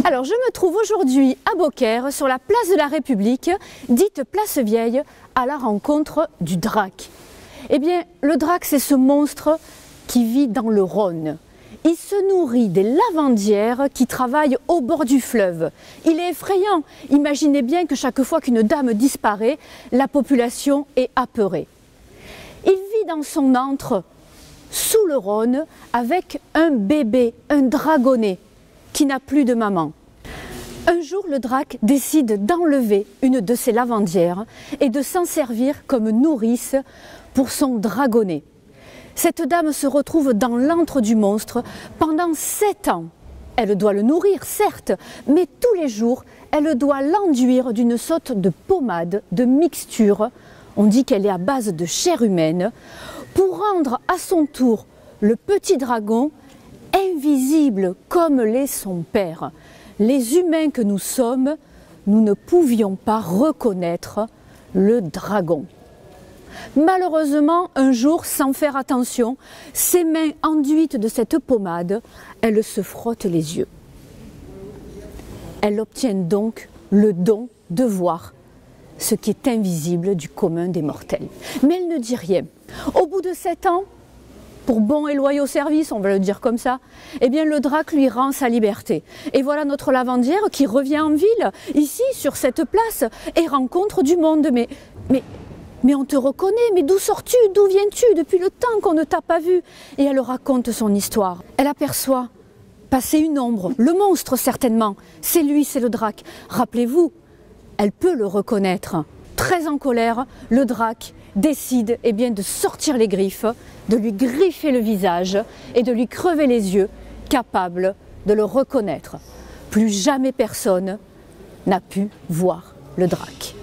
Alors je me trouve aujourd'hui à Beaucaire, sur la place de la République, dite place Vieille, à la rencontre du drac. Eh bien, le drac, c'est ce monstre qui vit dans le Rhône. Il se nourrit des lavandières qui travaillent au bord du fleuve. Il est effrayant. Imaginez bien que chaque fois qu'une dame disparaît, la population est apeurée. Il vit dans son antre, sous le Rhône, avec un bébé, un dragonnet, qui n'a plus de maman. Un jour, le drac décide d'enlever une de ses lavandières et de s'en servir comme nourrice pour son dragonnet. Cette dame se retrouve dans l'antre du monstre pendant 7 ans. Elle doit le nourrir, certes, mais tous les jours, elle doit l'enduire d'une sorte de pommade, de mixture, on dit qu'elle est à base de chair humaine, pour rendre à son tour le petit dragon invisible comme l'est son père. Les humains que nous sommes, nous ne pouvions pas reconnaître le dragon. Malheureusement, un jour, sans faire attention, ses mains enduites de cette pommade, elle se frotte les yeux. Elle obtient donc le don de voir ce qui est invisible du commun des mortels. Mais elle ne dit rien. Au bout de 7 ans, pour bon et loyaux service, on va le dire comme ça, eh bien le drac lui rend sa liberté. Et voilà notre lavandière qui revient en ville, ici, sur cette place, et rencontre du monde. Mais on te reconnaît, mais d'où sors-tu? D'où viens-tu? Depuis le temps qu'on ne t'a pas vu. Et elle raconte son histoire. Elle aperçoit passer une ombre, le monstre certainement. C'est lui, c'est le drac. Rappelez-vous, elle peut le reconnaître. Très en colère, le drac décide de sortir les griffes, de lui griffer le visage et de lui crever les yeux, capable de le reconnaître. Plus jamais personne n'a pu voir le drac.